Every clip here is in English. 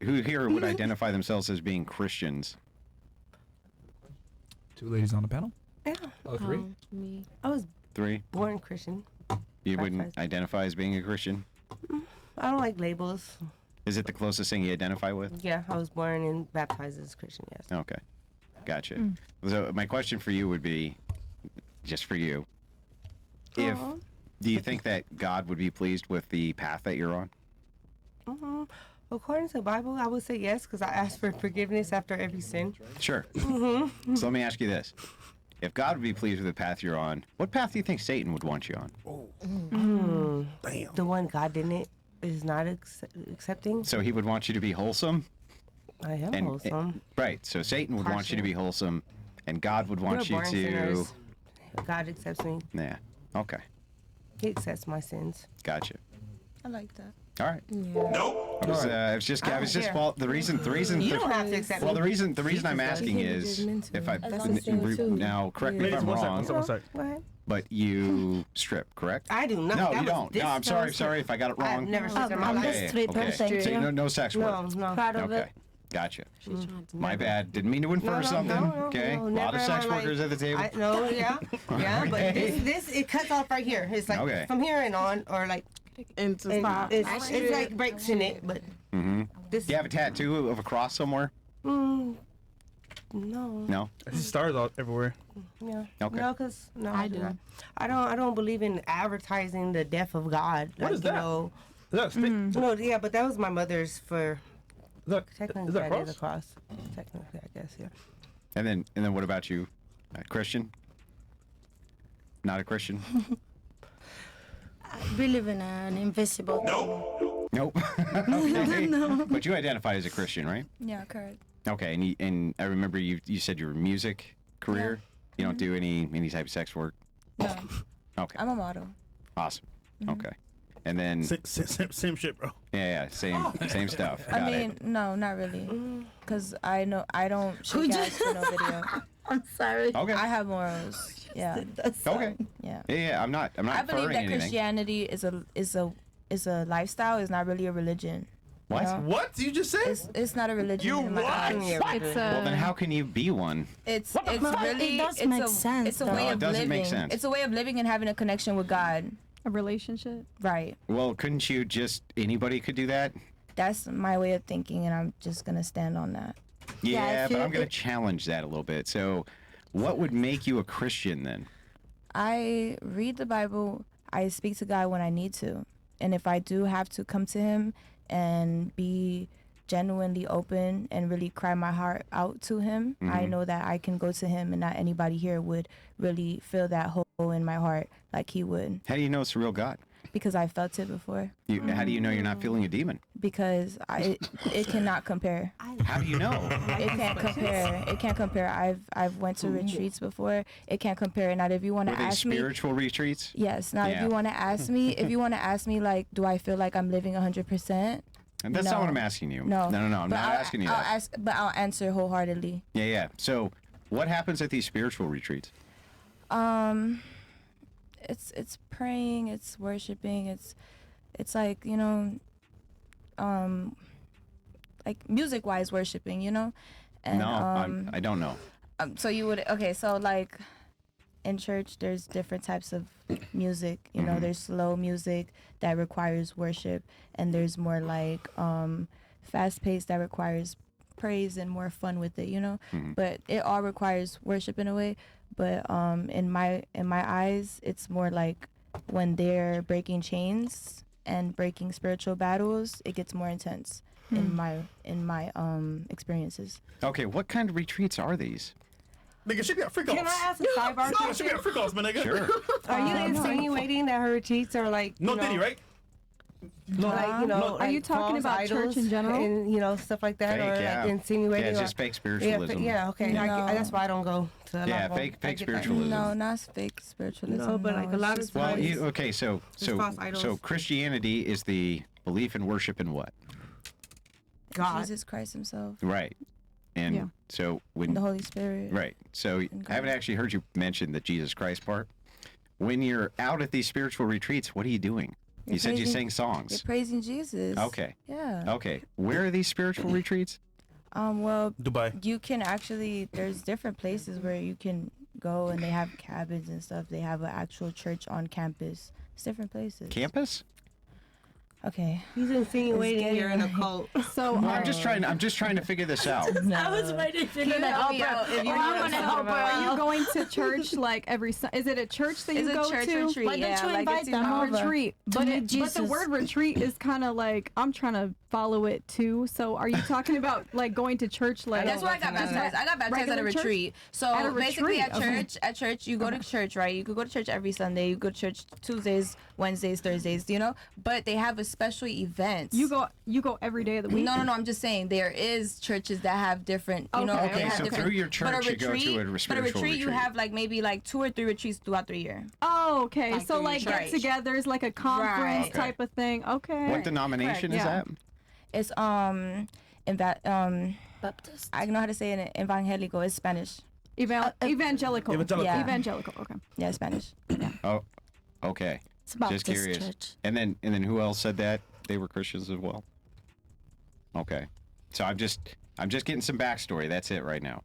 who here would identify themselves as being Christians? 2 ladies on the panel. Yeah. Oh, 3. Me. I was 3. born Christian. You wouldn't Baptized. identify as being a Christian? I don't like labels. Is it the closest thing you identify with? Yeah, I was born and baptized as Christian, yes. Okay, gotcha. So my question for you would be, just for you, do you think that God would be pleased with the path that you're on? According to the Bible, I would say yes, because I ask for forgiveness after every sin. Sure. So let me ask you this. If God would be pleased with the path you're on, what path do you think Satan would want you on? Damn. The one God didn't is not accepting. So he would want you to be wholesome? I am And, wholesome. right, so Satan would want you to be wholesome, and God would want We're you born to... sinners. God accepts me. Yeah, okay, He accepts my sins. gotcha. I like that. All right. Nope. I was just I don't care. well, the reason You don't have to accept well, me. the reason I'm Jesus asking does. is, if I As long as they're too. now correct me if Ladies, I'm one sec, wrong, one sec. Go ahead. but you strip, correct? I do not. No, That you was don't. No, I'm sorry disgusting. if I got it I've wrong. never stripped in my I'm life. just stripper, thank So you. no sex work. No. Proud of Okay, it. gotcha. She's trying to. My bad. Didn't mean to infer something. Okay, a lot never of in sex my workers life. at the table. No, yeah, but Okay. this it cuts off right here. It's like Okay. from here and on, or like Into and stop. it's like breaks in it, but this. Do you have a tattoo of a cross somewhere? No. No. I see stars all everywhere. Yeah. Okay. No, cause no, I I do. do. I don't believe in advertising the death of God. What is that? You know, Is that a stick? no, yeah, but that was my mother's for technically Is that that is a cross? cross. Technically, I guess, yeah. And then what about you? Christian? Not a Christian? I believe in an invisible. Nope. Okay. But you identify as a Christian, right? Yeah, correct. Okay, and I remember you said your music career. You don't do any type of sex work. No, Okay, I'm a model. awesome. Okay, and then Same shit, bro. yeah, same stuff. Got I mean, no, not really, because I know I don't shake ass for no video. I'm sorry. it. Okay. I have morals. Yeah, Okay. yeah. Yeah. I'm not I believe inferring that anything. Christianity is a lifestyle. It's not really a religion. you What? know? What did you just say? It's not a religion. You in my what? eyes. It's Well, then how can you be one? It's But really it does it's make a, sense, It's a though. way No, it of doesn't living. make sense. It's a way of living and having a connection with God. A relationship? Right. Well, couldn't you just anybody could do that? That's my way of thinking, and I'm just gonna stand on that. Yeah, Yeah, I but feel I'm going to it- challenge that a little bit. So, what would make you a Christian then? I read the Bible. I speak to God when I need to, and if I do have to come to Him and be genuinely open and really cry my heart out to Him, I know that I can go to Him, and not anybody here would really fill that hole in my heart like He would, How do you know it's a real God? because I felt it before. How do you know you're not feeling a demon? Because it cannot compare. How do you know? It can't compare. It can't compare. I've went to retreats before. It can't compare. Not if you want Were to they ask me. spiritual retreats? Yes. Now, if Yeah. you want to ask me, like, do I feel like I'm living 100%? And that's not No. what I'm asking you. No. No. I'm But not I'll- asking you I'll that. but I'll answer wholeheartedly. Yeah. So, what happens at these spiritual retreats? It's praying. It's worshiping. It's like, like music wise worshiping, And No, I don't know. so you would so like in church there's different types of music, there's slow music that requires worship, and there's more like fast paced that requires praise and more fun with it, but it all requires worship in a way. But in my eyes, it's more like when they're breaking chains and breaking spiritual battles, it gets more intense in my experiences. Okay, what kind of retreats are these? Nigga, she got freak offs. Can I ask a sidebar No, she question? got freak offs, my nigga. Sure. Are you insinuating that her retreats are like No Diddy, right? like Are you like talking false about idols church in general? and stuff like that, Fake, or yeah. like insinuating? Yeah, it's or- just fake spiritualism. Yeah, okay. No. That's why I don't go to a lot Yeah, of them. fake I get that. spiritualism. No, not fake spiritualism. No, but like a it's lot of just Well, times- okay, so false idols. Christianity is the belief and worship in what? God. Jesus Christ Himself, Right. And Yeah. so the when Holy Spirit. right. So I haven't actually heard you mention the Jesus Christ part. When you're out at these spiritual retreats, what are you doing? You said you sang songs. You're praising Jesus. Okay. Yeah. Okay. Where are these spiritual retreats? Well, Dubai. you can actually, there's different places where you can go and they have cabins and stuff. They have an actual church on campus. It's different places. Campus? Okay. He's insinuating getting you're in a like- cult. So Well, I'm just trying to figure this out. I was waiting to Keep like, help me oh, out bro, if you oh, know I'm what gonna I'm help talking her about. are you out. going to church like every Is it a church that It's you a go church to? retreat. Why don't yeah, you like invite it's them A over? retreat, to but meet but the Jesus. word retreat is kind of like I'm trying to follow it too. So are you talking about like going to church like? That's where I got baptized. I got baptized at a Regular church? retreat. So At a basically, retreat, okay. at church, you go to church, right? You could go to church every Sunday. You go to church Tuesdays, Wednesdays, Thursdays. You know, but they have a special events. You go every day of the week. No. I'm just saying there is churches that have different. You know, Okay, they Okay, have so different- through your but church, you go to a But a spiritual retreat, you retreat. have like maybe like 2 or 3 retreats throughout the year. Oh, okay. Like So through like your church. get-togethers, like a conference Right. type of thing. Okay. What denomination is yeah. that? It's Baptist. I know how to say it in Evangelico. It's Spanish. Evangelical. Evangelical. Yeah. Evangelical. Okay. Yeah, Spanish. Oh, okay. It's Baptist Just curious. church. And then who else said that they were Christians as well? Okay. So I'm just getting some backstory. That's it right now.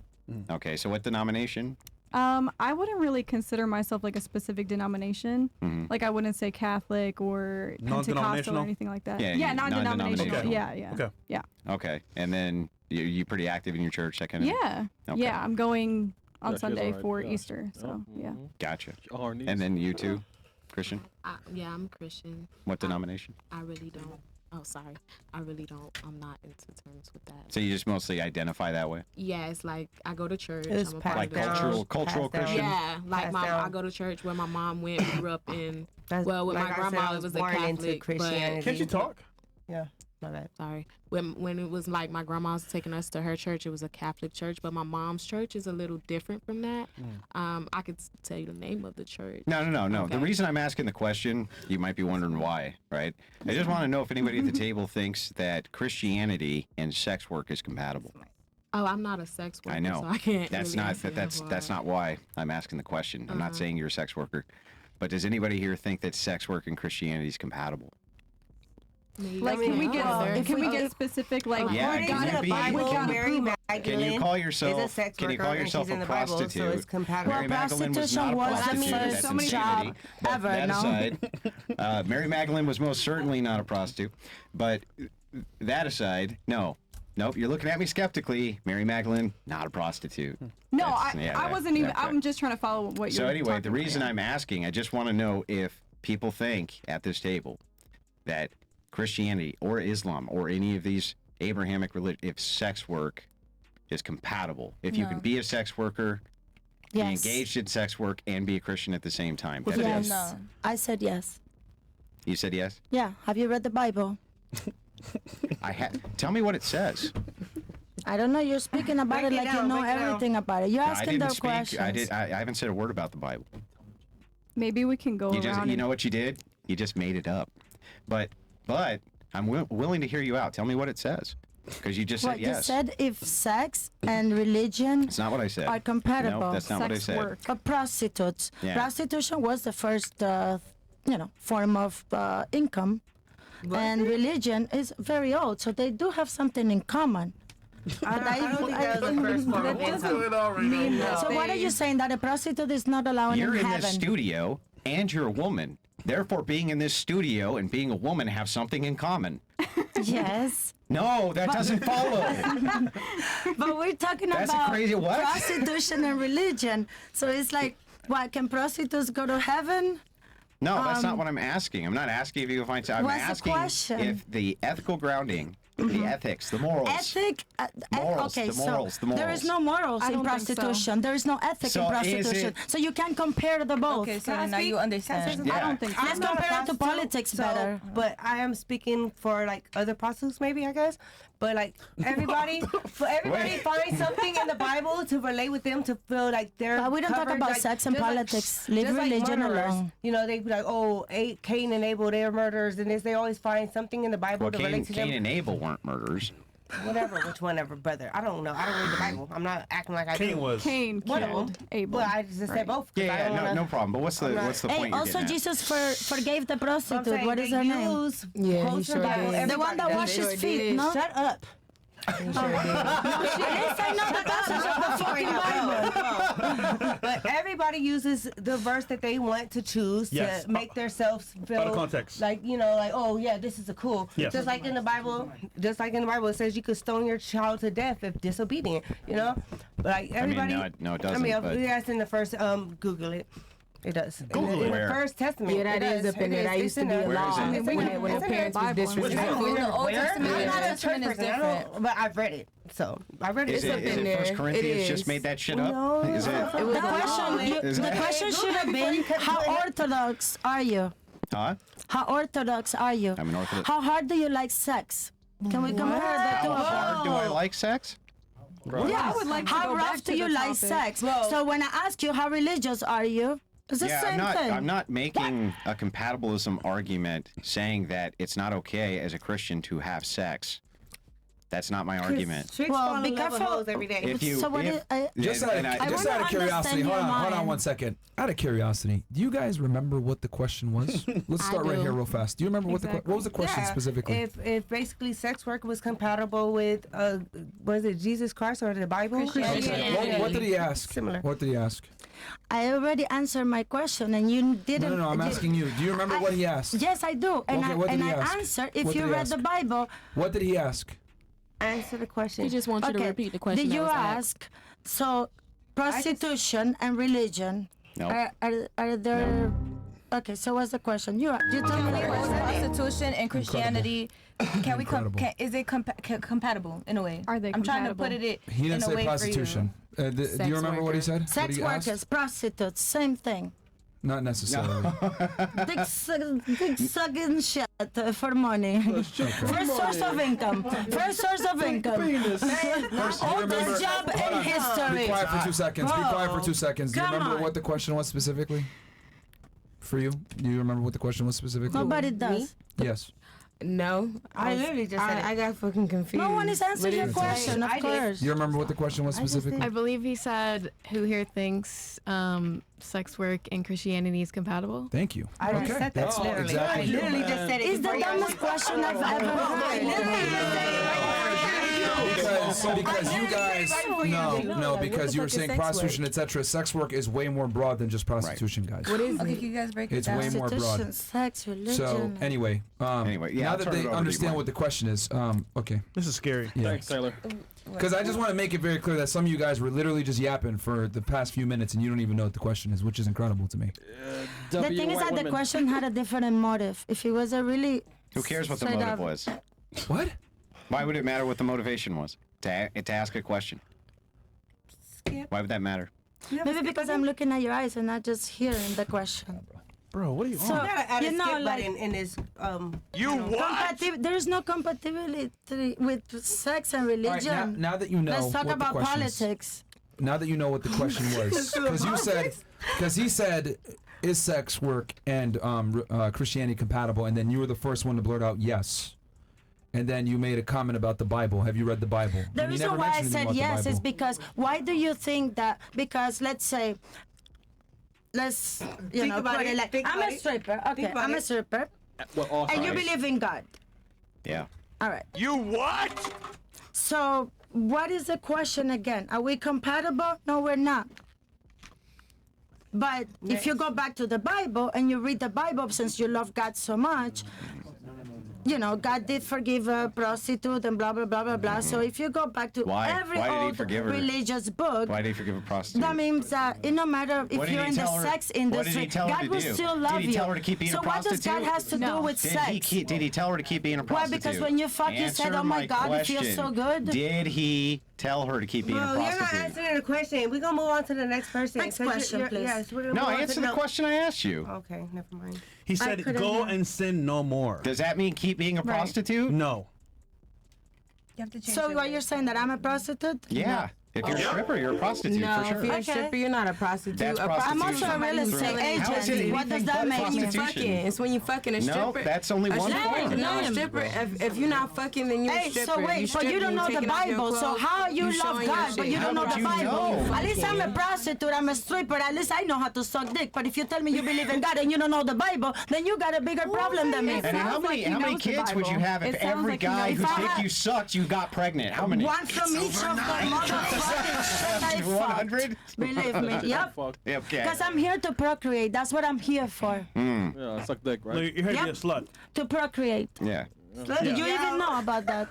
Okay. So what denomination? I wouldn't really consider myself like a specific denomination. Like I wouldn't say Catholic or Pentecostal Non-denominational? or anything like that. Yeah, Yeah, you- non-denominational. non-denominational. Yeah. Okay. Yeah. Okay. And then you pretty active in your church, that kind of. Yeah. Okay. Yeah. I'm going on Yeah, she Sunday is alright, for yeah. Easter. So yeah. Gotcha. Our knees. And then you too, Christian. Yeah, I'm Christian. What denomination? I really don't. Oh, sorry. I really don't. I'm not into terms with that. So you just mostly identify that way? Yeah, it's like I go to church. It's I'm a passed part Like of the down, church. cultural passed down. Christian? Yeah, like Passed I down. go to church where my mom went. We grew up in. That's- Well, with like my I said, grandma, I it was a born into Catholic, Christianity. Can't you talk? Yeah, my bad. Sorry. When it was like my grandma was taking us to her church, it was a Catholic church, but my mom's church is a little different from that. I could tell you the name of the church. No. The Okay. reason I'm asking the question, you might be wondering why, right? I just want to know if anybody at the table thinks that Christianity and sex work is compatible. Oh, I'm not a sex worker. I know. So I can't. That's really not answer that's that that's part. not why I'm asking the question. I'm not saying you're a sex worker, but does anybody here think that sex work and Christianity is compatible? Maybe. Like, can we get Well, can we get specific? Like, Yeah, According can to you the be- Bible, can you- Mary Magdalene Can you call yourself? is a sex Can you worker call and yourself she's in a the Bible, prostitute? so it's compatible. Mary Magdalene was not a prostitution was the prostitute. first That's insanity. job But ever, that no? aside, Mary Magdalene was most certainly not a prostitute. But that aside, no. Nope, you're looking at me skeptically. Mary Magdalene, not a prostitute. no, That's- I yeah, wasn't even. okay. I'm just trying to follow what you're. So anyway, the talking reason about. I'm asking, I just want to know if people think at this table that Christianity or Islam or any of these Abrahamic religions, if sex work is compatible, if you can be a sex worker, be Yes. engaged in sex work, and be a Christian at the same time. What's That's it it. is? Yes. I said yes. You said yes. Yeah. Have you read the Bible? Tell me what it says. I don't know. You're speaking about Break it it like down, you know break it down. everything about it. You're I asking didn't their speak. questions. I haven't said a word about the Bible. Maybe we can go You just, around. you and- know what you did? You just made it up. But I'm willing to hear you out. Tell me what it says, because you just What said yes. you said, if sex and religion It's not what I said. are compatible. No, that's not what I sex said. work. But prostitutes. Yeah. Prostitution was the first, form of income, and religion is very old, so they do have something in common. I don't think that was the first form of Let's do income. it all right now. So what are you saying, that a prostitute is not allowed You're in in heaven? this studio, and you're a woman. Therefore, being in this studio and being a woman have something in common. Yes, No, that doesn't follow. but we're talking That's a about crazy what? prostitution and religion. So it's like, what, can prostitutes go to heaven? No, that's not what I'm asking. I'm not asking if you can find. I'm What's the asking question? if the ethical grounding, the ethics, the morals. Ethic? Morals, Okay, the morals, so the there is morals. no morals I in don't think so. prostitution. There is no ethic So in is prostitution. it- So you can't compare the both. Okay, so Can I now speak? you Can I say understand. something? I don't think so. Let's I'm not a compare it to prostitute, politics so- better. But I am speaking for like other prostitutes, maybe I guess. But like everybody Wait. finds something in the Bible to relate with them to feel like they're. But we don't talk covered, about like, sex and just like- politics. Leave just like religion murderers. alone. You know, they be like, oh, Cain and Abel, they're murderers, and they always find something in the Bible Well, to Cain relate to them. and Abel weren't murderers. whatever, brother. I don't know. I don't read the Bible. I'm not acting like I Cain do. was. Cain One of killed them. Abel. But I just said Right. both. 'cause I Yeah, don't no, wanna- no problem. But what's the not- point? you're Also, getting at? Jesus forgave the I'm prostitute. saying What is they her name? use Yeah, he quotes sure from the Bible. did. The Everybody one that does washes it. feet, no? Shut up. At least I know the passage of the fucking Bible. But everybody uses the verse that they want to choose Yes. to make themselves feel Out of context. like, you know, like, oh yeah, this is a cool. Yes. Just like in the Bible, it says you could stone your child to death if disobedient. You know, but like everybody. no, it doesn't, I mean, but- that's in the first. Google it. It does. Google in where? the First Testament. Yeah, that it is does. up in It there. is. That It's used to in be there. a Where is law it? It's in when there. when It's the in there. parents was Bible. disrespectful. In the Old Where? Testament, I'm the not Old a church Testament is person. I different. don't, but I've read it. So I read it. Is it, up is in it there. First Corinthians It just is. made that shit up? No. Is it? It was The a law. question, Is the it? question should have been, how orthodox are you? Huh? How orthodox are you? I'm an Orthodox. How hard do you like sex? Can we compare the two How of them? hard do I like sex? Yeah. I would like to How go back rough to do you the like topic. sex? Well- So when I ask you how religious are you, it's the Yeah, same thing. I'm not making a compatibilism argument saying that it's not okay as a Christian to have sex. That's not my argument. Chicks Well, fall in be love with careful. hoes every day. If you, So what if, is- Just and out of, I- just wanna out of curiosity, understand hold your on mind. 1 second. Out of curiosity, do you guys remember what the question was? Let's I start right do. here real fast. Do you remember what Exactly. what was the question Yeah, specifically? If basically sex work was compatible with was it Jesus Christ or the Bible? Christianity. Okay. What did he ask? Similar. What did he ask? I already answered my question and you didn't. No, I'm asking you. Do you remember what he asked? Yes, I do. And Okay, what did he I ask? answer if What you did he read the ask? Bible. What did he ask? Answer the question. He just wants you to repeat the question. Did you that was asked. ask? So, prostitution and religion No. are there? Okay, so what's the question? You tell me the question. Prostitution and Christianity, can we Incredible. is it compatible in a way? Are they I'm trying to compatible? put it He didn't in a say way prostitution. Do Sex you remember what he worker. said? What Sex he asked? workers, prostitutes, same thing. Not necessarily. Dick sucking shit for money. First source of income. First source of income. Do you remember- Oldest job Hold in on. history. Be quiet for 2 seconds. Be quiet for 2 seconds. Do you Come remember on. what the question was specifically? For you? Do you remember what the question was specifically? Nobody does. Yes. No, I literally just said it. I got fucking confused. No one is answering your question, of I did. course. You remember what the question was specifically? I believe he said, "Who here thinks sex work and Christianity is compatible?" Thank you. I just said that That's literally. exactly. I literally just said it. It's the before y'all- dumbest question I've ever heard. Because you guys because you were fuck is saying sex prostitution, etc. Sex work is way more broad than just prostitution, guys. What is Okay, it? can you guys break it It's down? way more broad. Prostitution, sex, religion. So anyway, Anyway, yeah, now I'll that turn it they over to you, understand Mark. what the question is, okay, This is scary. yeah. Thanks, Taylor. Because I just want to make it very clear that some of you guys were literally just yapping for the past few minutes and you don't even know what the question is, which is incredible to me. The thing is that the question had a different motive. If it was a really Who cares what the straight motive up- was? What? Why would it matter what the motivation was? To ask a question. Skip. Why would that matter? Maybe because I'm looking at your eyes and not just hearing the question. Bro, what are you So, on? You gotta add you a know, skip like- button in this. There is no compatibility with sex and All right, religion. now that you know Let's talk what about the question is, politics. now that you know what the question was, because he said, is sex work and Christianity compatible? And then you were the first one to blurt out yes. And then you made a comment about the Bible. Have you read the Bible? The And you reason never why I mentioned anything said about the yes is Bible. because why do you think that? Because let's say, let's Think about put it, it like think I'm about a it, stripper. Okay, think about I'm a it. stripper, and you believe in God. Yeah. All right. You what? So what is the question again? Are we compatible? No, we're not. But if you go back to the Bible and you read the Bible, since you love God so much, you know, God did forgive a prostitute and blah, blah, blah, blah, blah. So if you go back to Why? every Why did he old forgive her? religious book, Why did he forgive a prostitute? that means that it no matter if What did you're he in the tell her- sex what did he industry, tell her God to will do? still Did love he you. tell her to keep being a So what does God prostitute? has to do with sex? Did he tell her to keep being a Why? prostitute? Because when you fuck, you said, Answer "Oh my God, it feels question. so good." Did he tell her to keep being Bro, a you're not prostitute? answering the question. We're gonna move on to the next person. Next 'cause you're- question, you're- please. Yes, we're gonna No, move on answer to the question I asked you. Okay, never mind. He said, couldn't "Go hear. and sin no more." Does that mean keep being a prostitute? No. You have to change So the what word. you're saying that I'm a prostitute? Yeah. If you're a stripper, you're a prostitute No, for if sure. you're a Okay. stripper, you're not a prostitute. That's a prostitute I'm is also a somebody real who's estate selling How is it agent. What anything does that but make me? prostitution? fucking. It's when you fucking a No, stripper. that's only one form. No, a stripper. If you're not fucking, then you're a Hey, stripper. so wait, but you don't know the taking off your Bible. So clothes, how you love showing your God, but shit. you How don't know would the you Bible? know? At least I'm a prostitute, I'm a stripper. At least I know how to suck dick. But if you tell me you believe in God and you don't know the Bible, then you got a bigger problem than me. It And how sounds many like he how many knows the kids would you Bible. have if It sounds every like he guy knows who the think Bible. you sucked, you got pregnant? How many? One from each of the motherfucking shit I fucked. 100? Believe me. Yep. Fuck. Okay. Because I'm here to procreate. That's what I'm here for. Yeah, suck dick, No, right? you're here to be a Yep. slut. To procreate. Yeah. Did you even know about that?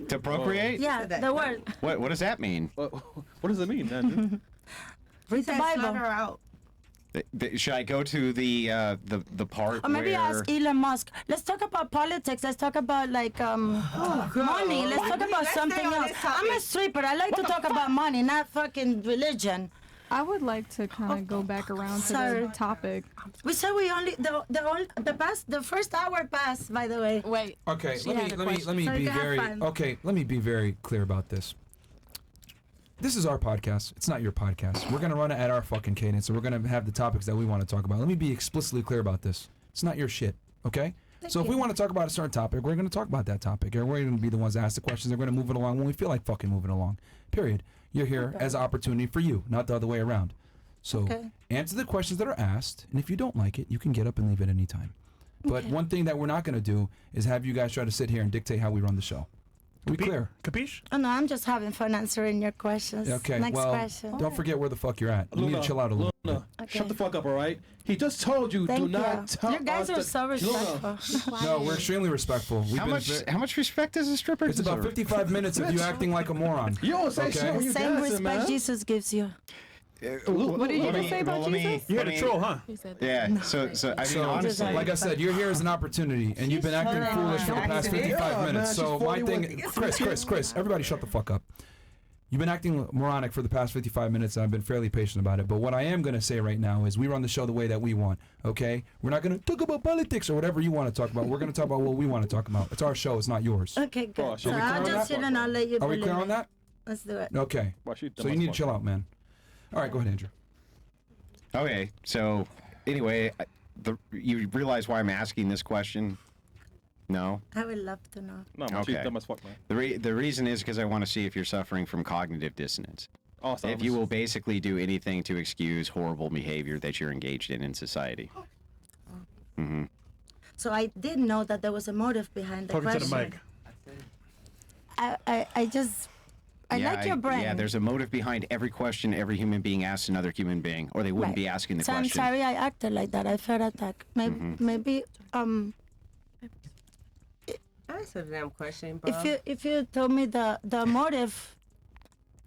To procreate? Yeah, the word. What does that mean? What does it mean, man? Read the Slut Bible. her out. Should I go to the part Or maybe where ask Elon Musk. Let's talk about politics. Let's talk about like money. Let's talk about Let's something stay on else. this topic. I'm a stripper. I like to talk about money, not fucking religion. I would like to kind of go back around to Sorry. the topic. We said we only the first hour passed. By the way. Wait. Okay, She had a let me question. be So you can have very fun. let me be very clear about this. This is our podcast. It's not your podcast. We're gonna run it at our fucking cadence, and we're gonna have the topics that we want to talk about. Let me be explicitly clear about this. It's not your shit, okay? So if we want to talk about a certain topic, we're gonna talk about that topic, and we're gonna be the ones that ask the questions. They're gonna move it along when we feel like fucking moving along. Period. You're here as an opportunity for you, not the other way around. So Okay. answer the questions that are asked, and if you don't like it, you can get up and leave at any time. But one thing that we're not gonna do is have you guys try to sit here and dictate how we run the show. Are we clear? Capiche? Oh no, I'm just having fun answering your questions. Okay, Next well, question. don't forget where the fuck you're at. You need to chill out a little bit. Okay. Shut the fuck up, all right? He just told you, Thank do not you. tell You guys us are to- so Luna, respectful. No, we're extremely respectful. We've how much respect does a stripper It's about deserve? 55 minutes of you acting like a moron. You don't say shit when Okay? you Same dancing, respect man. Jesus gives you. What did you just say about Jesus? You had a troll, huh? He said Yeah. So I mean, So, honestly, like I said, you're here as an opportunity, and you've been acting foolish for the past 55 Yeah, minutes. man, So she's my thing, 41. Chris, everybody shut the fuck up. You've been acting moronic for the past 55 minutes, and I've been fairly patient about it. But what I am going to say right now is we run the show the way that we want, okay? We're not going to talk about politics or whatever you want to talk about. We're going to talk about what we want to talk about. It's our show. It's not yours. Okay, good. Gosh, So are we I'll clear on just that? sit and I'll let you Are we believe clear on it. that? Let's do it. Okay. Well, she So you need to chill out, man. All right, go ahead, Andrew. okay. So anyway, you realize why I'm asking this question? No. I would love to know. No, man, she's Okay. dumb as fuck, man. The reason is because I want to see if you're suffering from cognitive dissonance. Oh, sorry. If you will basically do anything to excuse horrible behavior that you're engaged in society. So I did know that there was a motive behind the Talking to question. the mic. I just like your brain. Yeah, there's a motive behind every question every human being asks another human being, or they wouldn't Right. be asking the So I'm question. sorry I acted like that. I felt attacked. Maybe Answer the damn question, bro. if you told me the motive,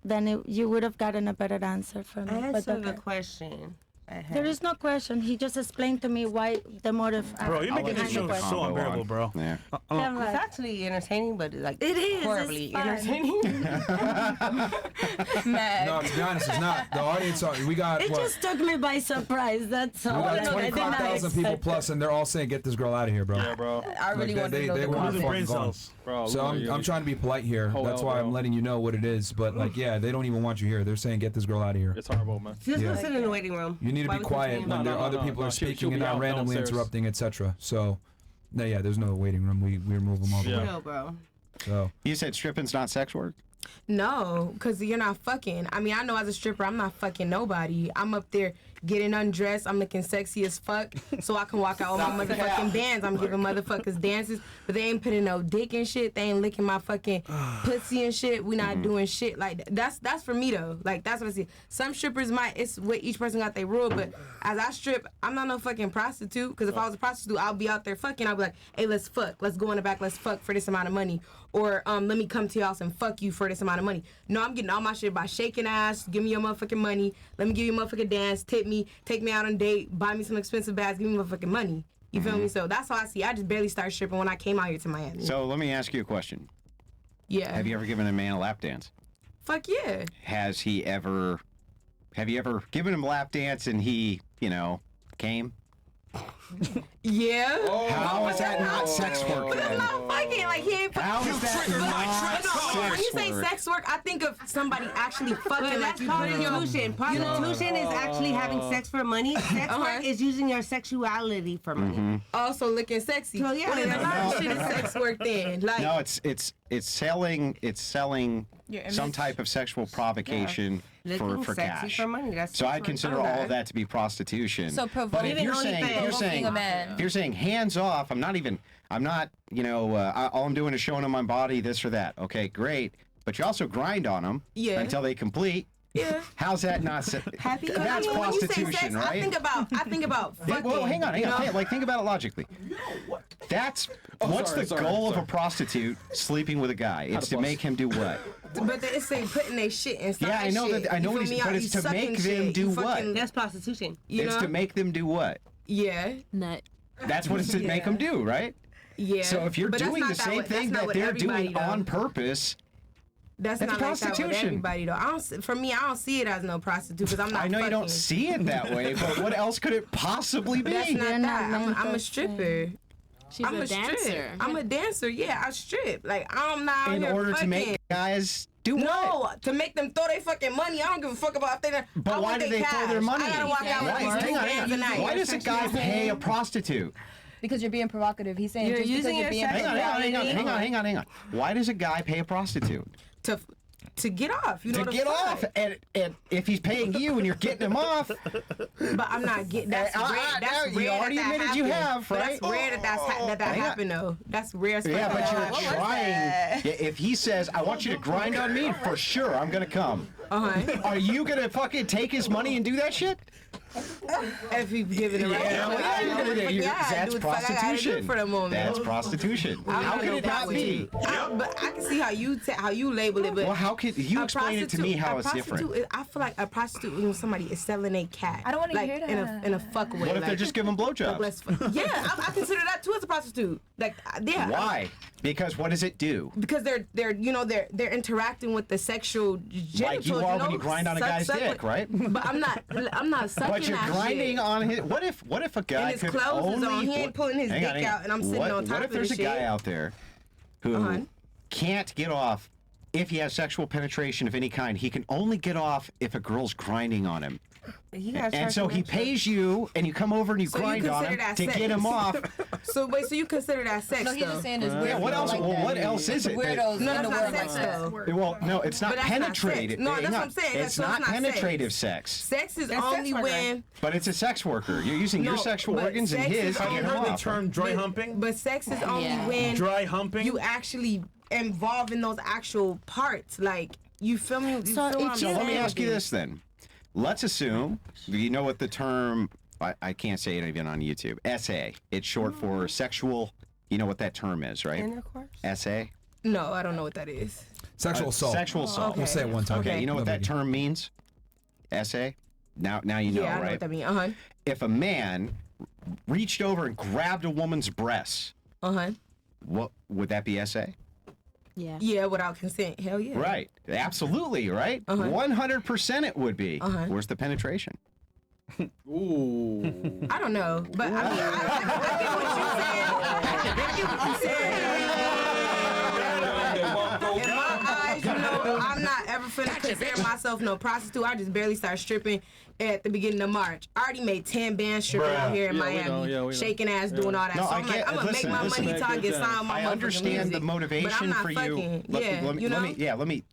then you would have gotten a better answer from me. But Answer the okay. question. There is no question. He just explained to me why the motive. Bro, you're making behind this the show question. so Combo unbearable, on. bro. Yeah. Yeah, It's right. actually entertaining, but like It is, it's horribly fun. entertaining. No, to be honest, it's not. The audience, we got It what? just took me by surprise. That's all. We got I did not 25,000 people expect plus, and they're all saying, "Get this girl out of here, bro." Yeah, bro. I really Like, wanted to know they the were cause. Losing brain fucking gone. cells. Bro, So I'm trying to be polite here. Oh, That's well, why bro. I'm letting you know what it is. But like, yeah, they don't even want you here. They're saying, "Get this girl out of here." It's horrible, man. Just Yeah. go sit in the waiting room. You need to Why be we quiet continue? when No, there no, other no, people no, are she'll speaking be and not out randomly downstairs. interrupting, etc. So, no, yeah, there's no waiting room. We remove them all the Yeah. way. No, bro. So, You said stripping's not sex work? No, because you're not fucking. I mean, I know as a stripper, I'm not fucking nobody. I'm up there getting undressed. I'm looking sexy as fuck so I can walk out with my motherfucking bands. I'm giving motherfuckers dances, but they ain't putting no dick and shit. They ain't licking my fucking pussy and shit. We not doing shit like that. That's for me though. Like that's what I see. Some strippers might. It's what each person got their rule, but as I strip, I'm not no fucking prostitute. Because if I was a prostitute, I'll be out there fucking. I'll be like, hey, let's fuck. Let's go in the back. Let's fuck for this amount of money. Or let me come to your house and fuck you for this amount of money. No, I'm getting all my shit by shaking ass. Give me your motherfucking money. Let me give you a motherfucking dance. Tip me. Take me out on a date. Buy me some expensive bags. Give me motherfucking money. You feel me? So that's how I see. I just barely started stripping when I came out here to Miami. So let me ask you a question. Yeah. Have you ever given a man a lap dance? Fuck yeah. Have you ever given him a lap dance and he, came? Yeah. How is that not sex work But that's then? not fucking. Like, he ain't. How is that not When you sex say work? sex work, I think of somebody actually fucking. But Like that's you prostitution. Prostitution is actually having sex for money. Sex work is using your sexuality for money. also looking sexy. So, yeah. Well, then a lot No. of shit is sex work then. Like, No, it's selling some type of sexual provocation Looking for sexy cash. for money. That's So sex I work. consider all of that to be prostitution. So but if provoking you're saying, provoking a man. if you're saying hands off, I'm not, all I'm doing is showing them my body, this or that. Okay, great. But you also grind on them until they complete. yeah. How's that not? Happy That's When you say prostitution, sex, right? I think about fucking. Well, hang on. you know? Think about it logically. That's what's the goal of a prostitute sleeping with a guy? It's to make him do what? But they say putting their shit inside. Yeah, I know shit. that. I know You what feel he's, me? but You it's to sucking make them shit. do You what? fucking- That's prostitution. You It's know? to make them do what? Yeah. Nut. That's what it's to make them do, right? Yeah. So if you're But that's doing not the same way- that's thing not that with they're everybody, doing though. on purpose, That's That's not like that with prostitution. everybody though. I don't. For me, I don't see it as no prostitute because I'm not. I know you fucking. don't see it that way, but what else could it possibly be? That's not They're that. not meant I'm a to stripper. She's I'm a dancer. Strip. I'm a dancer. Yeah, I strip. Like I'm not out In here order to fucking. make guys do what? No, to make them throw their fucking money. I don't give a fuck about if they. But I why want do they they throw cash. their money? I gotta walk out with Why, these hang new on, bands hang on. tonight. Why does a guy pay a prostitute? Because you're being provocative. He's saying You're just because using you're your being sex- provocative. Hang on. Why does a guy pay a prostitute? To get off, you know, To get off, and if he's paying you and you're getting him off, But I'm not getting. That's rare. That's you rare already that admitted you happened. have, But right? that's rare that Hang on. happened though. That's rare. as yeah, fuck. but What was you're trying. Yeah, if he says, "I want you to grind on me," for sure, I'm gonna come. Are you gonna fucking take his money and do that shit? If he's giving it right. You're gonna do. That's prostitution. For the moment. That's prostitution. How can it not be? But I can see how you label it. But Well, how can you a explain it to me how a it's different? prostitute, I feel like a prostitute is when somebody is selling a cat. I don't wanna like, hear in that. a fuck way. What if like, they're just giving blowjobs? Yeah, I consider that too as a prostitute. Like, yeah. Why? Because what does it do? Because they're interacting with the sexual genitals. Like you are when you grind on a guy's dick, right? But I'm not sucking But you're that grinding shit. on his. What if a guy And his could clothes is only? on. He ain't pulling his Hang on, dick hang on. out, and I'm sitting on top What if of the there's a guy shit? out there who can't get off if he has sexual penetration of any kind? He can only get off if a girl's grinding on him. And so he pays you, and you come over and you So you grind on consider him that to sex? get him off. So you consider that sex? No, he's though? just saying there's weird Yeah, what people else? like Well, that. what else is it? Weirdos No, in the that's not world like sex, that. though. Well, no, it's not But that's not penetrative. sex. No, Hang that's what on. I'm saying. It's So it's not not sex. penetrative sex. Sex is That's only sex worker. when. But it's a sex worker. You're using your No, sexual but organs and sex his is to only- get You him heard the off. term dry humping? But sex is only when Dry humping? you actually involve in those actual parts. Like, you feel me? You So feel what if I'm So let me saying? ask you this then. Let's assume you know what the term, I can't say it even on YouTube, SA. It's short for sexual, you know what that term is, right? Intercourse. SA? No, I don't know what that is. Sexual assault. Sexual assault. We'll say it one time. Okay, you know what No that biggie. term means? SA? Now you know, Yeah, I know right? what that means. If a man reached over and grabbed a woman's breasts, what would that be SA? Yeah. Yeah, without consent. Hell yeah. Right. Absolutely, right? 100% it would be. Where's the penetration? Ooh. I don't know, but I mean, I get what you're saying. I get what you're saying. In my eyes, you know, I'm not ever finna consider myself no prostitute. I just barely started stripping at the beginning of March. I already made 10 bands stripping Bruh. out here in Yeah, we know, Miami, yeah, we know. shaking ass, doing all that. No, so I I'm get- like, I'm gonna listen, make my listen. money till I get signed on my I motherfucking understand music. the motivation but I'm not for you. fucking,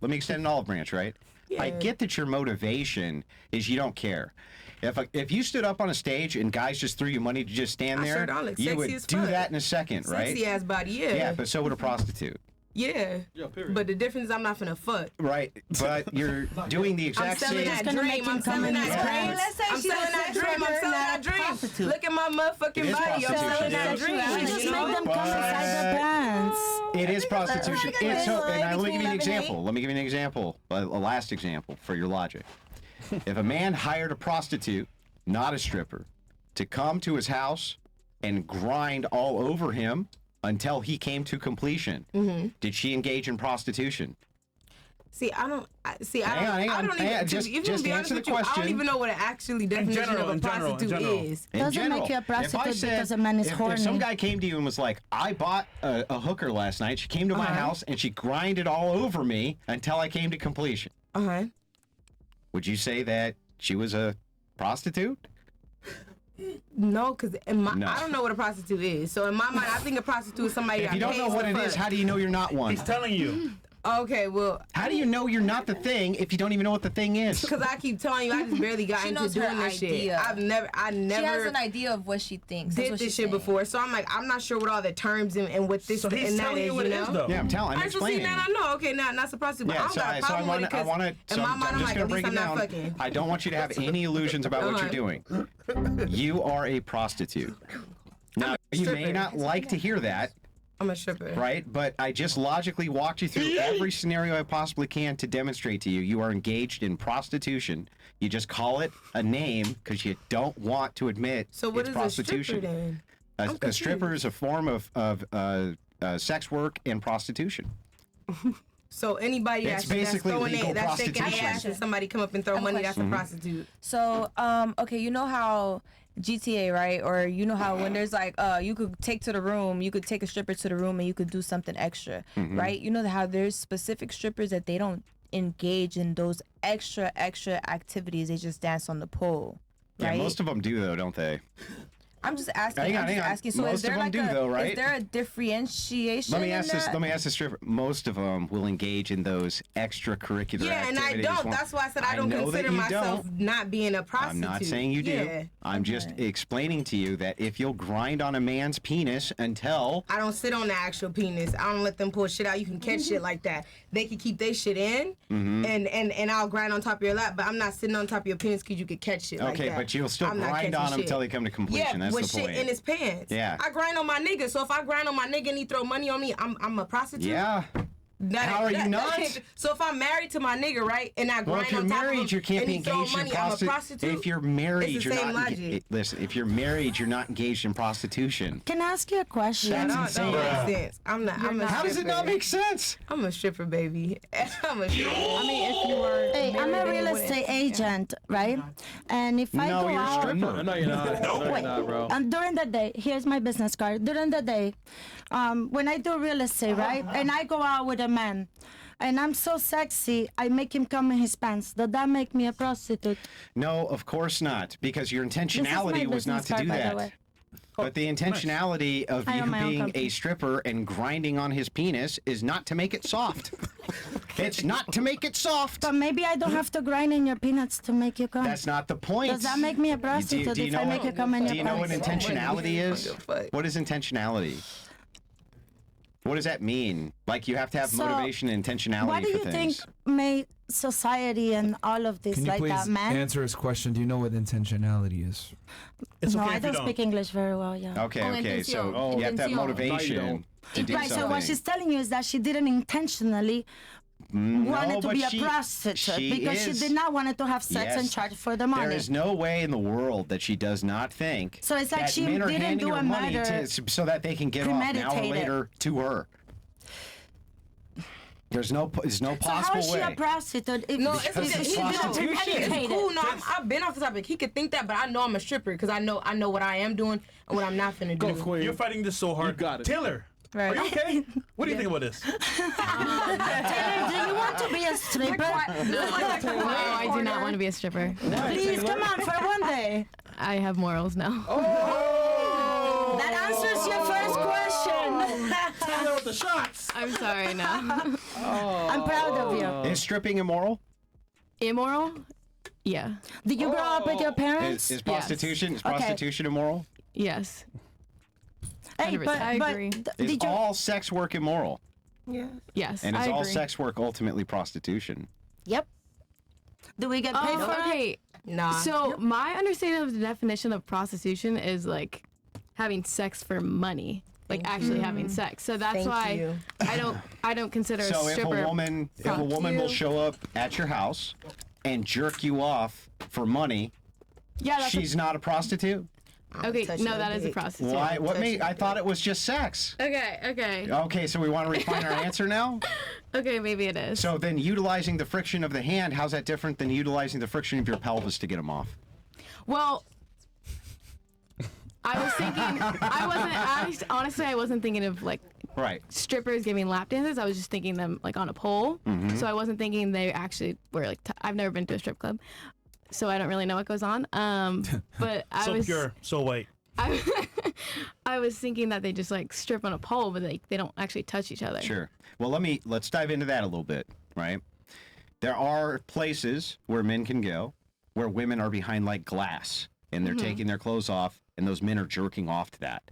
Let me extend an olive branch, right? I Yeah. get that your motivation is you don't care. If you stood up on a stage and guys just threw you money to just stand I there, sure don't look you sexy would as do fuck. that in a second, right? Sexy ass body, yeah. Yeah, but so would a prostitute. Yeah. Yeah, period. But the difference is I'm not finna fuck. Right, but you're doing the I'm exact selling same. that gonna make dream. him I'm come selling in that his dream. pants. Let's say I'm she's a selling that sex dream. I'm worker, selling not that a dream. prostitute. Look at my It motherfucking is body. I'm prostitution. selling that It is. dream. You just You know? make them come inside the pants. It is prostitution. There's a It's so, line and let me give between you an love and hate. example. Let me give you an example, a last example for your logic. If a man hired a prostitute, not a stripper, to come to his house and grind all over him until he came to completion, did she engage in prostitution? See, I don't. See, Hang on, I don't hang even. on, just to be honest answer the with you, I question. don't even know what an actually definition general, of a in general, in prostitute general. is. In Doesn't general, make you a if I prostitute said- because a man is if horny. some guy came to you and was like, I bought a hooker last night. She came to my house and she grinded all over me until I came to completion. Would you say that she was a prostitute? No, because No. I don't know what a prostitute is. So in my mind, I think a prostitute is somebody If that you don't know pays what to it is, fuck. how do you know you're not one? He's telling you. Okay, well, How do you know you're not the thing if you don't even know what the thing is? because I keep telling you, I just barely got She into knows her doing this shit. idea. I She has never an idea of what she thinks. That's did what this she's shit saying. before. So I'm like, I'm not sure what all the terms and what this So he's and that telling is, you what it know? is, though. Yeah, I'm All right, so see, explaining. now I know. Okay, now that's a prostitute. But I Yeah, don't so got a problem with it I 'cause want to. in So my I'm mind, I'm just like, gonna at break least it I'm not down. fucking. I don't want you to have any illusions about what you're doing. You are a prostitute. Now, you may stripper. not like to hear that, I'm a stripper. right? But I just logically walked you through every scenario I possibly can to demonstrate to you you are engaged in prostitution. You just call it a name because you don't want to admit So what it's is prostitution. a stripper then? A stripper is a form of sex work and prostitution. So anybody It's that's basically throwing legal that's shaking their prostitution. ass and somebody come up and throw I have a money, that's a Mm-hmm. prostitute. So, okay, you know how GTA, right? Or you know how when there's like, you could take to the room, you could take a stripper to the room and you could do something extra, Mm-hmm. right? You know how there's specific strippers that they don't engage in those extra activities. They just dance on the pole, right? Yeah, most of them do though, don't they? I'm just asking. Hang on, I'm just hang on. asking. So Most is there of 'em like do, a though, right? is there a differentiation? Let me in ask this. that? Let me ask this stripper. Most of them will engage in those extracurricular Yeah, and I activities. don't. That's why I said I don't know that consider you myself don't. not being a prostitute. I'm not saying you do. Yeah. I'm just explaining to you that if you'll grind on a man's penis until I don't sit on the actual penis. I don't let them pull shit out. You can catch shit like that. They can keep their shit in, Mm-hmm. and I'll grind on top of your lap. But I'm not sitting on top of your penis because you could catch shit like that. okay, but you'll still I'm not grind catching on them shit. until they come to completion. Yeah, That's with the shit point. in his pants. Yeah. I grind on my nigga. So if I grind on my nigga and he throw money on me, I'm a prostitute. Yeah. How are you not? So if I'm married to my nigga, right, and I grind Well, if you're on top of married, him you can't and be he throw engaged in money, I'm a prostitution. prostitute. If you're married, It's the you're same not. logic. Listen, if you're married, you're not engaged in prostitution. Can I ask you a question? That don't insane. make sense. I'm not. I'm a How does it stripper. not make sense? I'm a stripper, baby. I'm a stripper. I mean, if you were. Hey, I'm married, a then real you wouldn't. estate agent, right? And if I No, go you're a out, stripper. No, you're not. No, you're Wait, not, bro. and during the day, here's my business card. During the day, when I do real estate, right, and I go out with a man, and I'm so sexy, I make him come in his pants. Does that make me a prostitute? No, of course not, because your This is intentionality my was not business to card, do by the that. way. But the intentionality of I you own my own being company. a stripper and grinding on his penis is not to make it soft. It's not to make it soft. But maybe I don't have to grind in your peanuts to make you come. That's not the point. Does that make me a prostitute if I make you come in Do your you know what pants? intentionality is? fuck? What is intentionality? What does that mean? Like you have to have So, motivation and intentionality What do for you things. think made society and all of this Can you like please that, man? answer his question? Do you know what intentionality is? It's No, okay I if you don't don't. speak English very well, yeah. Okay, Oh, okay. So intención. you have to have Intención. motivation don't. to do Right, something. so what she's telling you is that she didn't intentionally wanted to but be a she- prostitute she because she is. did not want to have sex and Yes. charge for the money. There is no way in the world that she does not think So it's like that she men are didn't handing do her a money murder so that they can get off an hour premeditated. later to her. There's no so how possible is she way. a prostitute if No, if it's, Because he it's didn't prostitution. premeditate it's cool. it? No, I've been off the topic. He could think that, but I know I'm a stripper because I know what I am doing and what I'm not finna do. Go, Queen. You're fighting this so hard. You got it. Taylor, Right. are you okay? What do you think about this? Taylor, do you want to be a stripper? No, I do not want to be a stripper. Please come on for one day. I have morals now. That answers your first question. Taylor with the shots. I'm sorry, no. I'm proud of you. Is stripping immoral? Immoral? Yeah. Did you grow up with your parents? Is prostitution is Okay. prostitution immoral? Yes. Hey, 100%. I agree. Is did you? all sex work immoral? Yes. And is I all agree. sex work ultimately prostitution? Yep. Do we get paid for it? Okay. Nah. So my understanding of the definition of prostitution is like having sex for money, like actually having sex. So that's Thank why you. I don't consider So a if stripper. a woman will show up at your house and jerk you off for money, yeah, that's she's not a prostitute? Okay, touch no, your that is a dick. prostitute. Why? What touch made? your I thought dick. it was just sex. Okay. Okay, so we want to refine our answer now. Okay, maybe it is. So then, utilizing the friction of the hand, how's that different than utilizing the friction of your pelvis to get them off? Well, I was thinking, honestly, I wasn't thinking of like Right. strippers giving lap dances. I was just thinking them like on a pole. Mm-hmm. So I wasn't thinking they actually were like, I've never been to a strip club, so I don't really know what goes on. But I So was, pure, so white. I was thinking that they just like strip on a pole, but they don't actually touch each other. Sure. Well, let's dive into that a little bit, right? There are places where men can go where women are behind like glass and they're taking their clothes off and those men are jerking off to that.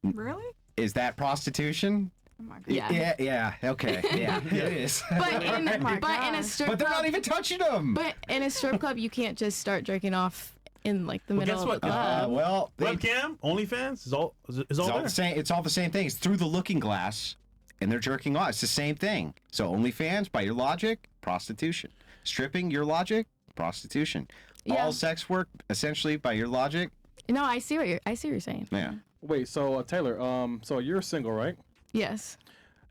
Really? Is that prostitution? Oh my God. Yeah. Yeah, okay. Yeah, it is. But in a gosh. strip But they're club, not even touching them. But in a strip club, you can't just start jerking off in like the middle guess of what? the club. Well, Webcam, OnlyFans, is all it's all there. the same. It's all the same thing. It's through the looking glass, and they're jerking off. It's the same thing. So OnlyFans, by your logic, prostitution. Stripping, your logic, prostitution. Yeah. All sex work, essentially, by your logic. No, I see what you're saying. Yeah. Wait, so Taylor, so you're single, right? Yes.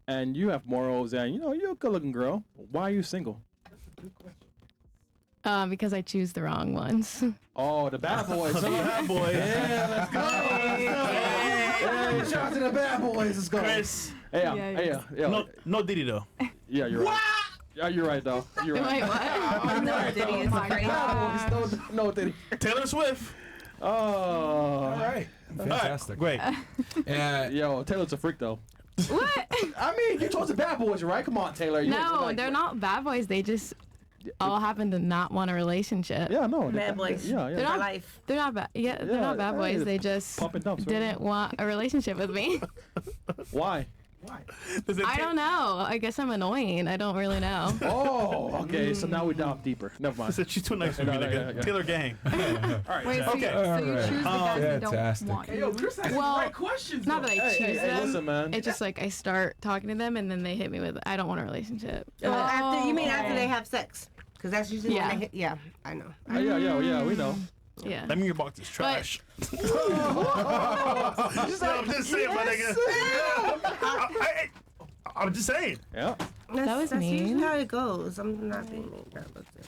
And you have morals, and you're a good-looking girl. Why are you single? Because I choose the wrong ones. Oh, the bad boys. huh? Bad boy. Yeah, let's go. Hey, shout out to the bad boys. Let's go. Chris. Hey, Yikes. yeah. No Diddy though. Yeah, you're right. Yeah, you're right, though. You're right. Wait, what? No, Diddy is afraid. Bad boys. No, Diddy. Taylor Swift. Oh. All right. Fantastic. Great. Yo, Taylor's a freak, though. What? I mean, you chose the bad boys, right? Come on, Taylor. No, they're not bad boys. They just all happen to not want a relationship. Yeah, no. Bad boys. Yeah, They're yeah. not, life. they're not bad. Yeah, they're Yeah, not bad boys. hey, They just pumping dumps, right? didn't want a relationship with me. Why? I don't know. I guess I'm annoying. I don't really know. Oh, okay. So now we dive deeper. Never I mind. said she's too nice for me, No, no, nigga. yeah. Taylor gang. All right. Wait, so, okay. so you choose the guys that don't Fantastic. want Hey, you. yo, Chris asking Well, great questions. Not that I choose Hey, them. listen, man. It's just like I start talking to them and then they hit me with, I don't want a relationship. Well, after you mean after okay. they have sex? Because that's usually Yeah. when they hit. Yeah, I know. Yeah, we know. Yeah. That mean your box is trash. No, I'm just saying, my nigga. I'm just saying. Yeah. That was that's mean. usually how it goes. I'm not being mean. That was it.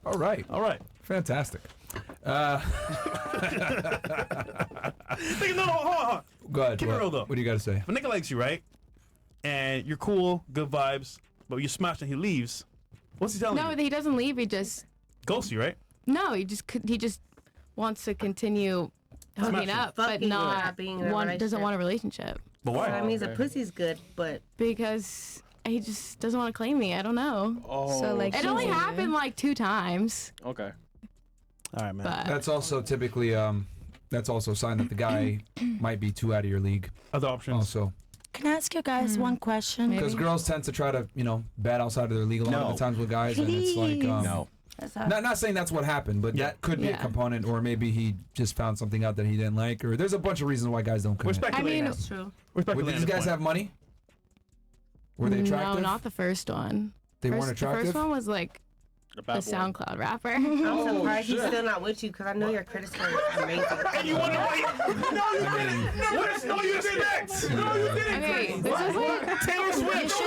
All right. All right. Fantastic. Nigga, no, hold on. Go ahead. Keep it what, real, though. What do you got to say? If a nigga likes you, right? And you're cool, good vibes, but you smash and he leaves, what's he telling No, you? he doesn't leave. He just, Ghost you, right? no, he just wants to continue hooking up, but Fucking not not being in a doesn't relationship. want a relationship But why? That means the pussy's good, but because he just doesn't want to claim me. I don't know. Oh. So, like, It only happened like 2 times, Okay. All right, man. but That's also typically that's also a sign that the guy might be too out of your league. Other options. Also, Can I ask you guys one question? Maybe. because girls tend to try to bat outside of their league a lot of No. the times with guys, and it's like Please. No. that's how. not saying that's what happened, but Yeah. that could be a Yeah. component, or maybe he just found something out that he didn't like, or there's a bunch of reasons why guys don't We're commit. speculating. mean- That's true. We're Did speculating. these at this guys point. have money? Were they attractive? No, not the first one. They weren't The attractive. first one was like The a bad boy. SoundCloud rapper. I'm surprised he's shit. still not with you because I know your credit score is amazing. And you wonder why? No, you expect. No, you didn't. Okay, this was like Taylor You Swift.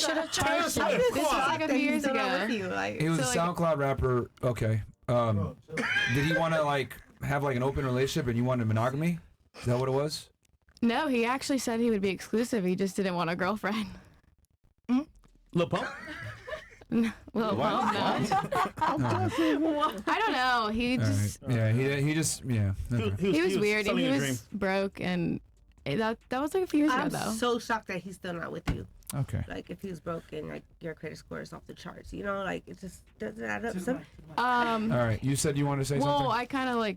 should have tried Swift. it. this was like a few years Still not ago. with you, like- He was So, a SoundCloud rapper. Okay. Did he want to have an open relationship and you wanted monogamy? Is that what it was? No, he actually said he would be exclusive. He just didn't want a girlfriend. Lil Pump. Well, no. I don't know. He All right. just Yeah. He just yeah. Okay. he was weird and selling he a was dream. broke and that was like a few years ago I'm though. so shocked that he's still not with you. Okay. Like if he was broken, like your credit score is off the charts. You know, like it just doesn't add up. So All right. You said you wanted to say well, something. I kind of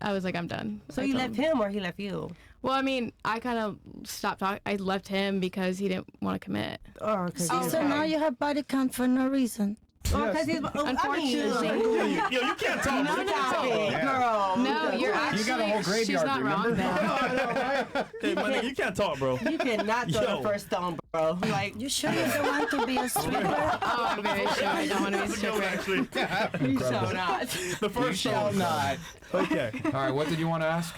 I was like, I'm done. I you told left him or he left you? Well, I mean, I kind of stopped talking. I left him because he didn't want to commit. Oh, because So now you have body count for no reason. Oh, because he's. Unfortunately. Yo, you can't talk. No, bro. You can't talk, no. bro. Girl. No, you're actually. You got a whole she's graveyard, not remember? wrong there. Hey, my nigga, you can't talk, bro. You cannot throw Yo. the first stone, bro. Like, You sure you don't want to be a stripper? Oh, I'm very sure I don't want to be a Yo, stripper. actually, you shall not. the first Shall song. not. Okay. All right, what did you want to ask?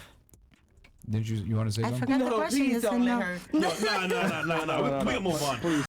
Did you want to say I something? forgot the No, question. please You said don't let no. her. No, no. We can move on.